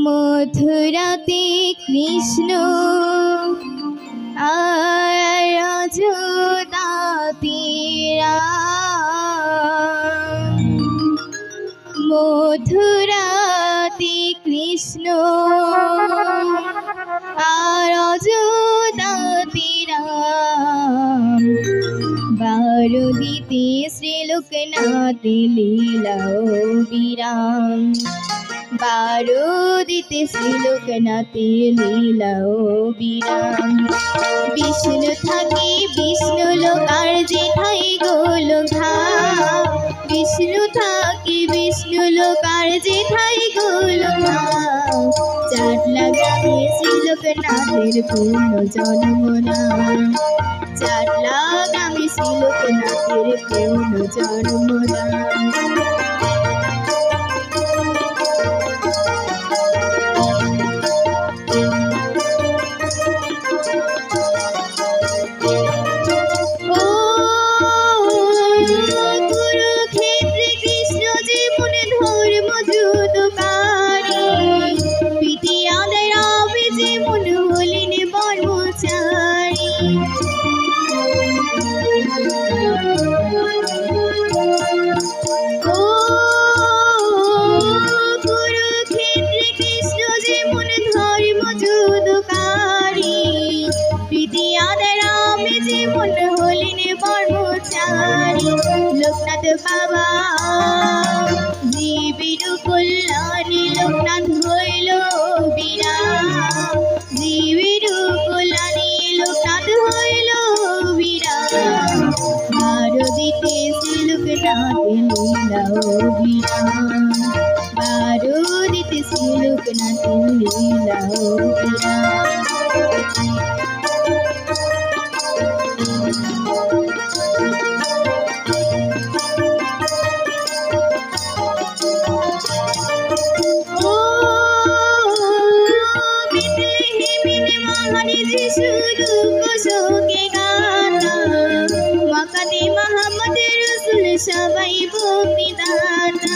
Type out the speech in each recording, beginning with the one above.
মথুরাতে কৃষ্ণ আর যশোদাতে রাম। মথুরাতে কৃষ্ণ আর যশোদাতে রাম। বারুদিতে শ্রীলোকনাথ লীলা বিরাম। বারুদিতে শ্রীলোকনাথ লীলা বিরাম। বিষ্ণু থাকে বিষ্ণু লোক আর যেথায় গোলক। বিষ্ণু থাকে বিষ্ণু লোক আর যেথায় গোলক। চাটলা গ্রামে শ্রীলোকনাথের পূর্ণ জন্ম নাম। চাটলা গ্রামে শ্রীলোকনাথের পূর্ণ জন্ম নাম। লোকনাথ বাবা জীবের কল্যাণে লোকনাথ হইল বিরাম। জীবের কল্যাণে লোকনাথ হইল বিরাম। বারুদিতে শ্রীলোকনাথ লীলা বিরাম। বারুদিতে শ্রীলোকনাথ লীলা বিরাম। মক্কাতে মুহাম্মদ রাসূল সবাই ভক্তি দাতা।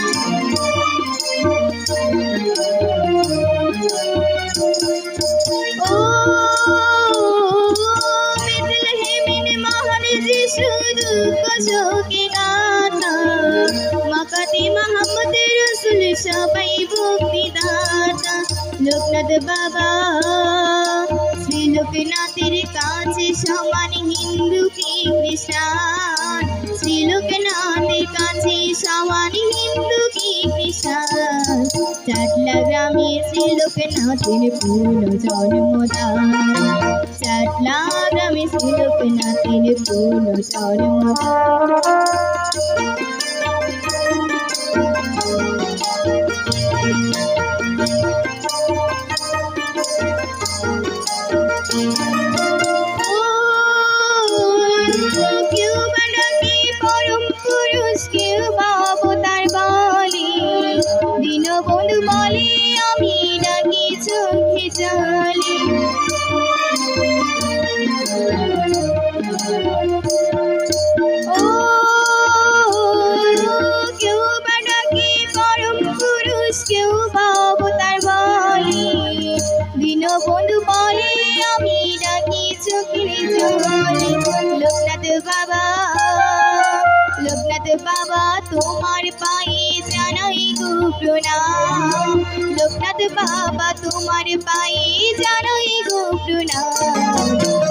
ও বেথলেহেমের মহান যিশু দুঃখ শোকে গাতা। মক্কাতে মুহাম্মদ রাসূল সবাই ভক্তি দাতা। লোকনাথ বাবা শ্রীলোকনাথের কাছে সমান হিন্দু কি খ্রিস্টান। শ্রীলোকনাথের কাছে সমান হিন্দু কি খ্রিস্টান। চাটলা গ্রামে শ্রীলোকনাথের পূর্ণ জন্মদান। চাটলা গ্রামে শ্রীলোকনাথের পূর্ণ জন্মদান। দীনবন্ধু বলে আমি ডাকি চোখে জলে। ও কেউ বা ডাকে পরম পুরুষ কেউ বা অবতার বলে। দীনবন্ধু বলে আমি ডাকি চোখে জলে। লোকনাথ বাবা লোকনাথ বাবা তোমার পায়ে জানাই গো প্রণাম। লোকনাথ বাবা তোমার পায়ে জানাই গো প্রণাম।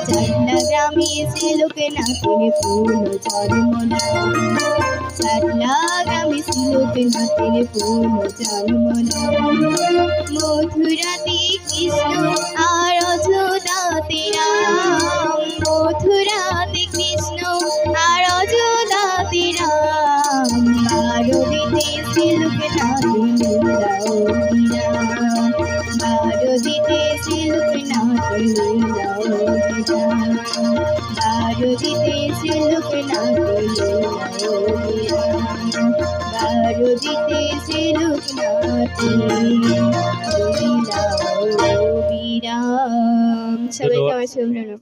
চাটলা গ্রামে শ্রীলোকনাথের পূর্ণ জন্মনাম। চাটলা গ্রামে শ্রীলোকনাথের পূর্ণ জন্মনাম। মথুরাতে কৃষ্ণ আর যশোদাতে রাম। মথুরাতে কৃষ্ণ আর যশোদাতে রাম। বারুদিতে শ্রীলোকনাথ লীলা বিরাম। বারুদিতে শ্রীলোকনাথ লীলা বিরাম। বারুদিতে শ্রীলোকনাথ লীলা বিরাম। বারুদিতে শ্রীলোকনাথ লীলা বিরাম। সবাইকে আমার শুভেচ্ছা।